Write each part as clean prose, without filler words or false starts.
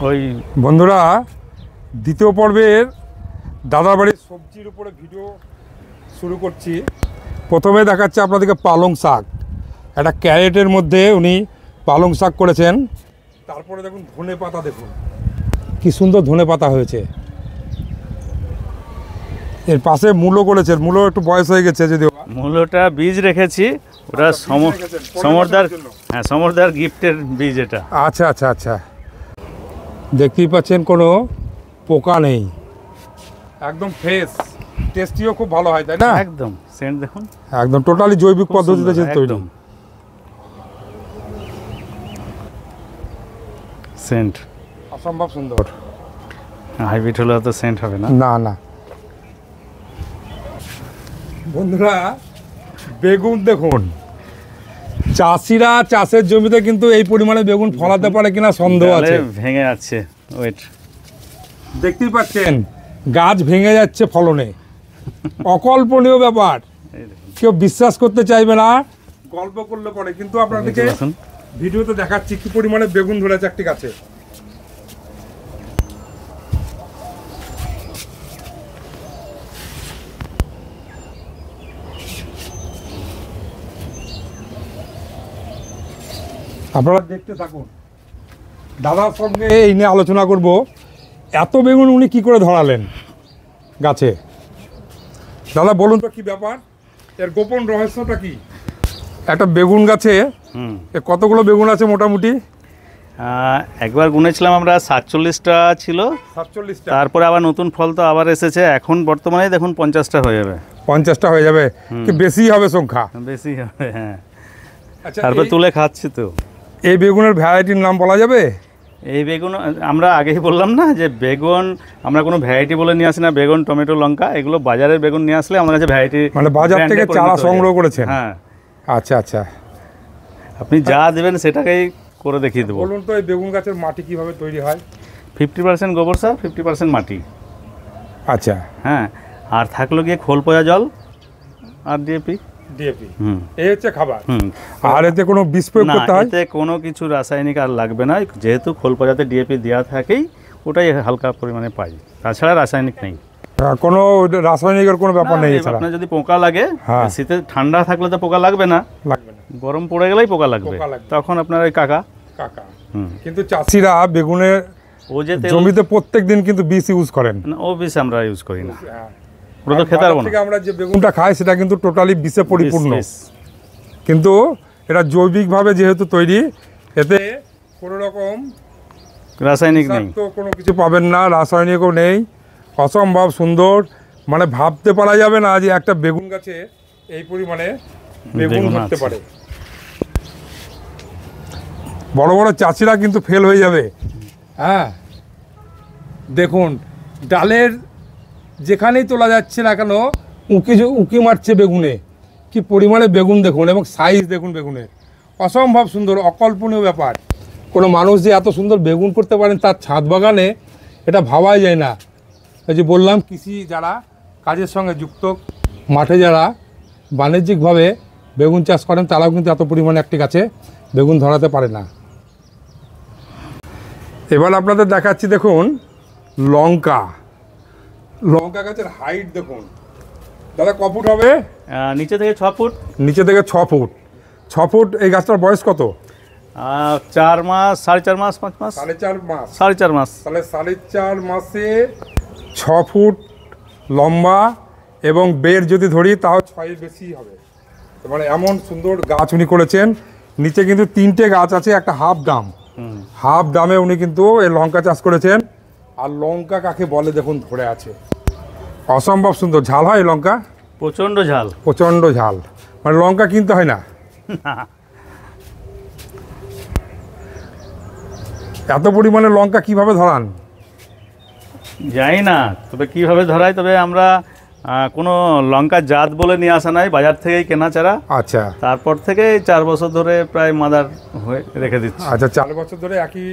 ওই বন্ধুরা দ্বিতীয় পর্বের দাদার বাড়ির সবজির উপরে ভিডিও শুরু করছি। প্রথমে দেখাচ্ছে আপনাদেরকে পালং শাক, একটা ক্যারেটের মধ্যে উনি পালং শাক করেছেন। তারপরে দেখুন ধনে পাতা, দেখুন কি সুন্দর ধনে পাতা হয়েছে। এর পাশে মূলো করেছেন, মূলো একটু বয়স হয়ে গেছে, যদিও মূলোটা বীজ রেখেছি, ওটা সমরদার গিফটের বীজ এটা। আচ্ছা আচ্ছা আচ্ছা, দেখতেই পাচ্ছেন কোনো পোকা নেই, একদম ফ্রেশ, টেস্টিও খুব ভালো হয়, তাই না? একদম সেন্ট দেখুন, একদম টোটালি জৈবিক পদ্ধতিতে তৈরি। সেন্ট অসম্ভব সুন্দর। হাইব্রিড হলে তো সেন্ট হবে না। না না বন্ধুরা, বেগুন দেখুন, চাষিরা চাষের জমিতে কিন্তু এই পরিমাণে বেগুন ফলাতে পারে কিনা সন্দেহ আছে। ভেঙে যাচ্ছে, ওয়েট দেখতেই পাচ্ছেন গাছ ভেঙে যাচ্ছে ফলনে, অকল্পনীয় ব্যাপার, কেউ বিশ্বাস করতে চাইবে না, গল্প করলে পরে, কিন্তু আপনাদেরকে ভিডিওতে দেখাচ্ছি কি পরিমাণে বেগুন ধরেছে একটি গাছে। আপনারা দেখতে থাকুন, দাদার সঙ্গে এই নিয়ে আলোচনা করব। এত বেগুন উনি কি করে ধরালেন গাছে? দাদা বলুন তো কি ব্যাপার, এর গোপন রহস্যটা কি? একটা বেগুন গাছে কতগুলো বেগুন আছে মোটামুটি? একবার গুনেছিলাম আমরা 47টা ছিল, 47টা, তারপরে আবার নতুন ফল তো আবার এসেছে, এখন বর্তমানে দেখুন 50টা হয়ে যাবে। 50টা হয়ে যাবে কি বেশি হবে সংখ্যা? বেশি হবে, হ্যাঁ। আচ্ছা, তারপর তুলে খাচ্ছি তো। এই বেগুনের ভ্যারাইটির নাম বলা যাবে? এই বেগুন আমরা আগেই বললাম না যে বেগুন আমরা কোনো ভ্যারাইটি বলে নিয়ে আসি না। বেগুন, টমেটো, লঙ্কা এগুলো বাজারের বেগুন নিয়ে আসলে আমাদের কাছে ভ্যারাইটি, মানে বাজার থেকে চারা সংগ্রহ করেছেন? হ্যাঁ। আচ্ছা আচ্ছা, আপনি যা দেবেন সেটাকেই করে দেখিয়ে দেবো। বলুন তো এই বেগুন গাছের মাটি কিভাবে তৈরি হয়? 50% গোবর সার, 50% মাটি। আচ্ছা, হ্যাঁ, আর থাকলো গিয়ে খোল পয়া জল আর ডিএপি। এই হচ্ছে খাবার। আর এতে কোনো বিষ প্রয়োগ করতে হয়? এতে কোনো কিছু রাসায়নিক আর লাগবে না, যেহেতু খোল পয়াতে ডিএপি দেওয়া থাকেই, ওটাই হালকা পরিমাণে পাই, তাছাড়া রাসায়নিক নেই। কোনো রাসায়নিকের কোনো ব্যাপার নেই। আপনার যদি পোকা লাগে, শীতে ঠান্ডা থাকলে তো পোকা লাগবে না, গরম পড়ে গেলেই পোকা লাগবে, তখন আপনার ওই কাকা। কিন্তু চাষিরা বেগুনের জমিতে প্রত্যেক দিন কিন্তু বিষ ইউজ করেন। ও বিষ আমরা ইউজ করি না, ওটা তো খেতে পারবো না। আমরা যে বেগুনটা খাই সেটা কিন্তু টোটালি বিষে পরিপূর্ণ, কিন্তু এটা জৈবিকভাবে যেহেতু তৈরি, এতে কোনো রকম রাসায়নিক নেই, তো কোনো কিছু পাবেন না, রাসায়নিকও নেই। অসম্ভব সুন্দর, মানে ভাবতে পারা যাবে না যে একটা বেগুন গাছে এই পরিমাণে বেগুন ধরতে পারে। বড় বড় চাষিরা কিন্তু ফেল হয়ে যাবে। হ্যাঁ দেখুন, ডালের যেখানেই তোলা যাচ্ছে না কেন উঁকি মারছে বেগুনে, কি পরিমাণে বেগুন দেখুন, এবং সাইজ দেখুন বেগুনের, অসম্ভব সুন্দর, অকল্পনীয় ব্যাপার। কোনো মানুষ যে এত সুন্দর বেগুন করতে পারেন তার ছাদ বাগানে, এটা ভাবাই যায় না। এই যে বললাম, কৃষি যারা কাজের সঙ্গে যুক্ত, মাঠে যারা বাণিজ্যিকভাবে বেগুন চাষ করেন, তারাও কিন্তু এত পরিমাণে একটি গাছে বেগুন ধরাতে পারে না। এবার আপনাদের দেখাচ্ছি, দেখুন লঙ্কা গাছের হাইট দেখুন। দাদা ক ফুট হবে? নিচে থেকে 6 ফুট। নিচে থেকে 6 ফুট। 6 ফুট। এই গাছটার বয়স কত? 4 মাস, 4.5 মাস, 5 মাস, 4.5 মাস। 4.5 মাস। তাহলে 4.5 মাসে 6 ফুট লম্বা, এবং বের যদি ধরি তাও 6 বেশি হবে। মানে এমন সুন্দর গাছ উনি করেছেন। নিচে কিন্তু 3টে গাছ আছে, একটা হাফ দামে উনি কিন্তু এই লঙ্কা চাষ করেছেন। আর লঙ্কা কাকে বলে দেখুন, ধরে আছে, অসম্ভব সুন্দর। ঝাল হয় লঙ্কা? প্রচণ্ড ঝাল, প্রচণ্ড ঝাল, মানে লঙ্কা কিনতে হয় না। এত পরিমাণে লঙ্কা কিভাবে ধরান জানি না, তবে কিভাবে ধরায়, তবে আমরা কোনো লঙ্কা জাত বলে নিয়ে আসা নাই, বাজার থেকেই কেনা চারা। আচ্ছা, তারপর থেকে 4 বছর ধরে প্রায় মাদার হয়ে রেখে দিচ্ছি। আচ্ছা, 4 বছর ধরে একই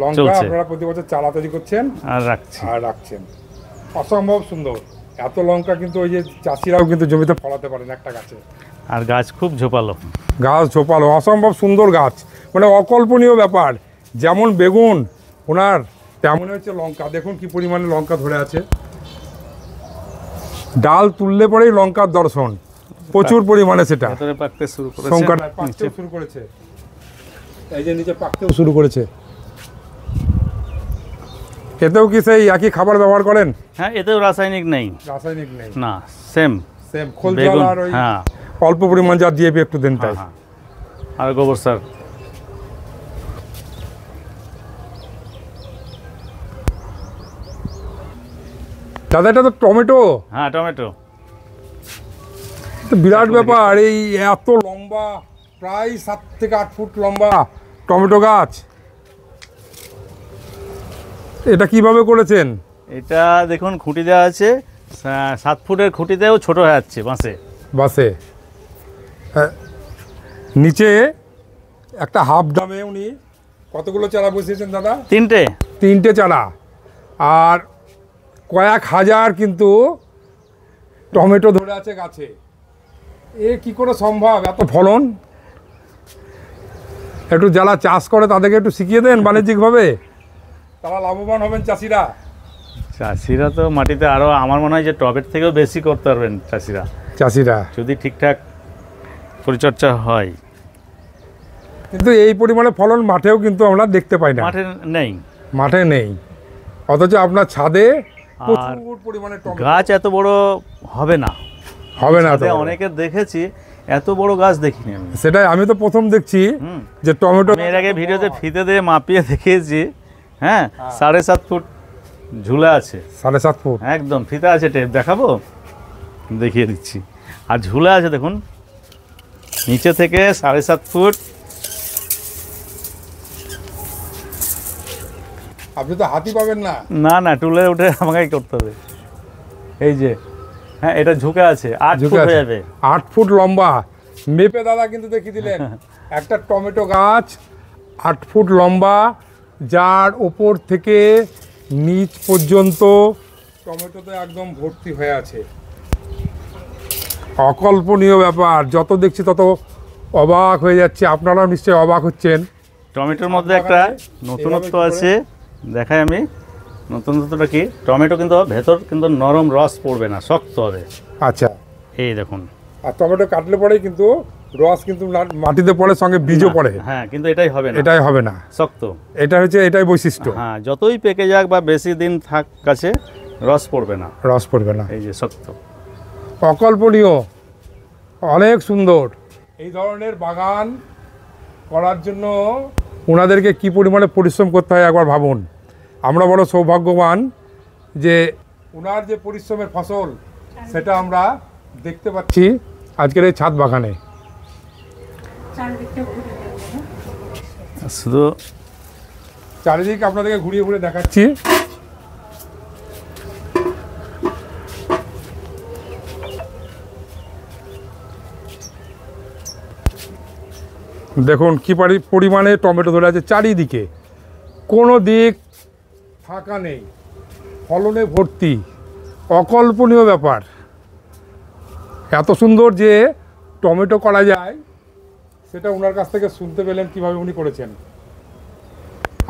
লঙ্কা আপনারা প্রতি বছর চারা তৈরি করছেন আর রাখছেন। অসম্ভব সুন্দর। এত লঙ্কা কিন্তু ওই যে চাষিরাও কিন্তু জমিতে ফলাতে পারেন একটা গাছে। আর গাছ খুব ঝোপালো, অসম্ভব সুন্দর গাছ, মানে অকল্পনীয় ব্যাপার। যেমন বেগুন ওনার তেমন হচ্ছে লঙ্কা, দেখুন কি পরিমাণে লঙ্কা ধরে আছে। ডাল তুললে পরেই লঙ্কার দর্শন, প্রচুর পরিমাণে সেটা ভেতরে পাকতে শুরু করেছে, সংখ্যাটা পাকতেও শুরু করেছে, এই যে নিচে পাকতেও শুরু করেছে। এতেও কি সেই একই খাবার ব্যবহার করেন? হ্যাঁ, এতেও রাসায়নিক নেই, রাসায়নিক নেই, না, সেম খোল জল বেগুন, আর ওই হ্যাঁ অল্প পরিমাণ যা ডিএপি একটু দেন তাই। হ্যাঁ, আর গোবর সার। দাদা এটা তো টমেটো, হ্যাঁ টমেটো, তো বিরাট ব্যাপার। এই এত লম্বা, প্রায় 7 থেকে 8 ফুট লম্বা টমেটো গাছ, এটা কিভাবে করেছেন? এটা দেখুন খুঁটি দেওয়া আছে, 7 ফুটের খুঁটিতেও ছোট হয়ে যাচ্ছে বাসে। হ্যাঁ, নিচে একটা হাফ ড্রামে উনি কতগুলো চারা বসিয়েছেন দাদা? 3টে চারা, আর কয়েক হাজার কিন্তু টমেটো ধরে আছে গাছে। এ কি করে সম্ভব এত ফলন? একটু যারা চাষ করে তাদেরকে একটু শিখিয়ে দেন বাণিজ্যিকভাবে, তারা লাভবান হবেন চাষিরা তো মাটিতে আরও আমার মনে হয় যে টবের থেকেও বেশি করতে পারবেন চাষিরা যদি ঠিকঠাক পরিচর্যা হয়। কিন্তু এই পরিমাণে ফলন মাঠেও কিন্তু আমরা দেখতে পাই না, মাঠে নেই। অথচ আপনার ছাদে প্রচুর পরিমাণে টমেটো গাছ এত বড় হবে না তো অনেকের দেখেছি, এত বড় গাছ দেখিনি আমি। সেটাই আমি তো প্রথম দেখছি যে টমেটো। এর আগে ভিডিওতে ফিতে দিয়ে মাপিয়ে দেখিয়েছি, হ্যাঁ 7.5 ফুট ঝুলে আছে, 7.5 ফুট একদম ফিতা আছে, টেপ দেখাবো, দেখিয়ে দিচ্ছি। আর ঝুলে আছে দেখুন নিচে থেকে 7.5 ফুট। আপনি তো হাতি পাবেন না। না টুলে উঠে আমাকে করতে হবে। এই যে হ্যাঁ, এটা ঝুঁকে আছে, 8 ফুট হয়ে যাবে, 8 ফুট লম্বা। মেপে দাদা কিন্তু দেখিয়ে দিলেন একটা টমেটো গাছ 8 ফুট লম্বা, যার ওপর থেকে নিচ পর্যন্ত টমেটোতে একদম ভর্তি হয়ে আছে। অকল্পনীয় ব্যাপার, যত দেখছি তত অবাক হয়ে যাচ্ছে। আপনারাও নিশ্চয়ই অবাক হচ্ছেন। টমেটোর মধ্যে একটা নতুনত্ব আছে, দেখাই আমি। নতুনত্বটা কি, টমেটো কিন্তু ভেতর কিন্তু নরম রস পড়বে না, শক্ত হবে। আচ্ছা, এই দেখুন। আর টমেটো কাটলে পরেই কিন্তু রস কিন্তু মাটিতে পড়ে, সঙ্গে বীজও পড়ে। হ্যাঁ, কিন্তু এটাই হবে না, শক্ত। এটাই বৈশিষ্ট্য। হ্যাঁ, যতই পেকে যাক বা বেশি দিন থাক কাছে, রস পড়বে না। এই যে শক্ত, অকল্পনীয়, অনেক সুন্দর। এই ধরনের বাগান করার জন্য ওনাদেরকে কি পরিমাণে পরিশ্রম করতে হয় একবার ভাবুন। আমরা বড় সৌভাগ্যবান যে ওনার যে পরিশ্রমের ফসল সেটা আমরা দেখতে পাচ্ছি আজকের এই ছাদ বাগানে। শুধু চারিদিকে আপনাদেরকে ঘুরিয়ে ঘুরে দেখাচ্ছি। দেখুন কি পরিমাণে টমেটো ধরে আছে চারিদিকে, কোনো দিক ফাঁকা নেই, ফলনে ভর্তি। অকল্পনীয় ব্যাপার। এত সুন্দর যে টমেটো করা যায় সেটা ওনার কাছ থেকে শুনতে পেলেন কিভাবে উনি করেছেন।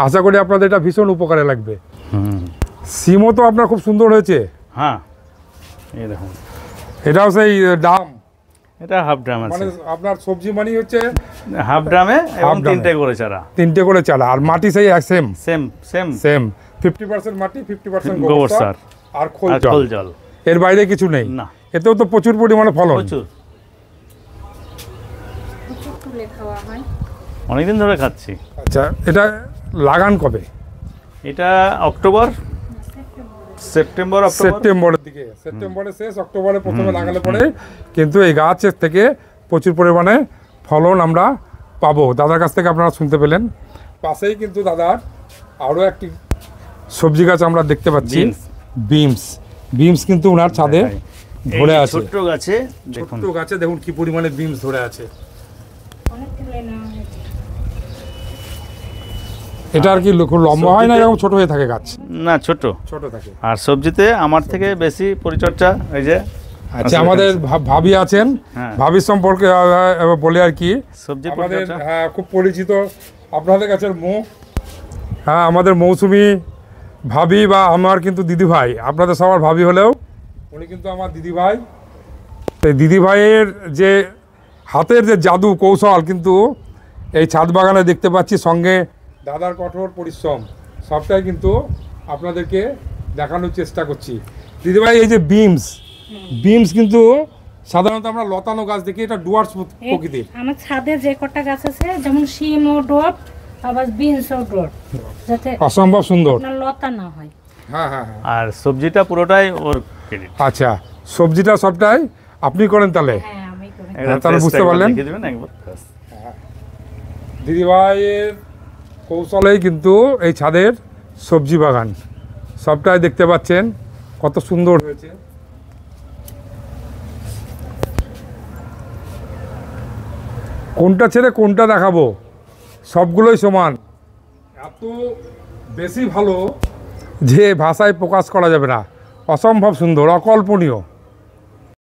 আশা করি আপনাদের এটা ভীষণ উপকারে লাগবে। সিমও তো আপনার খুব সুন্দর হয়েছে। হ্যাঁ, এই দেখুন, এটাও সেই ডাম, এটা হাফ ড্রাম আছে। মানে আপনার সবজি মানি হচ্ছে হাফ ড্রামে, এবং 3টে করে চারা, আর মাটি সেই সেম 50% মাটি, 50% গোবর সার আর খোল জল। এর বাইরে কিছু নেই না। এতেও তো প্রচুর পরিমাণে ফলন, অনেকদিন ধরে খাচ্ছি। আচ্ছা, এটা লাগান কবে? এটা সেপ্টেম্বরের দিকে, সেপ্টেম্বরে শেষ, অক্টোবরে প্রথমে লাগালে পরে কিন্তু এই গাছের থেকে প্রচুর পরিমাণে ফলন আমরা পাবো। দাদার কাছ থেকে আপনারা শুনতে পেলেন। পাশেই কিন্তু দাদার আরও একটি সবজি গাছ আমরা দেখতে পাচ্ছি, বিমস কিন্তু ওনার ছাদে ধরে আছে। ছোট্ট গাছে দেখুন কি পরিমাণে বিমস ধরে আছে। এটা আর কি খুব লম্বা হয় না, এরকম ছোট হয়ে থাকে গাছ? না, ছোট থাকে। আর সবজিতে আমার থেকে বেশি পরিচর্যা এই যে। আচ্ছা, আমাদের ভাবি আছেন, ভাবির সম্পর্কে বলে আর কি। সবজি আমাদের খুব পরিচিত আপনাদের কাছের মুখ। হ্যাঁ, আমাদের মৌসুমি ভাবি বা আমার কিন্তু দিদি ভাই, আপনাদের সবার ভাবি হলেও উনি কিন্তু আমার দিদি ভাই। এই দিদি ভাইয়ের যে হাতের যে জাদু কৌশল কিন্তু এই ছাদ বাগানে দেখতে পাচ্ছি, সঙ্গে দাদার কঠোর পরিশ্রম সবটাই কিন্তু আপনাদেরকে দেখানোর চেষ্টা করছি। দিদিভাই এই যে বিমস কিন্তু সাধারণত আমরা লতানো গাছ দেখি, এটা ডুয়ার্স প্রকৃতির। আমার ছাদে যে কটা গাছ আছে যেমন শিম ও ডোট, আবার বিনস ও ডোট, যাতে অসম্ভব সুন্দর, আপনার লতা না হয়। হ্যাঁ হ্যাঁ হ্যাঁ। আর সবজিটা পুরোটাই ওর ক্রেডিট। আচ্ছা, সবজিটা সবটাই আপনি করেন তাহলে? হ্যাঁ, আমি করি। তাহলে বুঝতে পারলেন। দেখিয়ে দিবেন একবার। দিদিভাইয়ের কৌশলেই কিন্তু এই ছাদের সবজি বাগান সবটাই দেখতে পাচ্ছেন কত সুন্দর হয়েছে। কোনটা ছেড়ে কোনটা দেখাবো, সবগুলোই সমান, এত বেশি ভালো যে ভাষায় প্রকাশ করা যাবে না, অসম্ভব সুন্দর, অকল্পনীয়।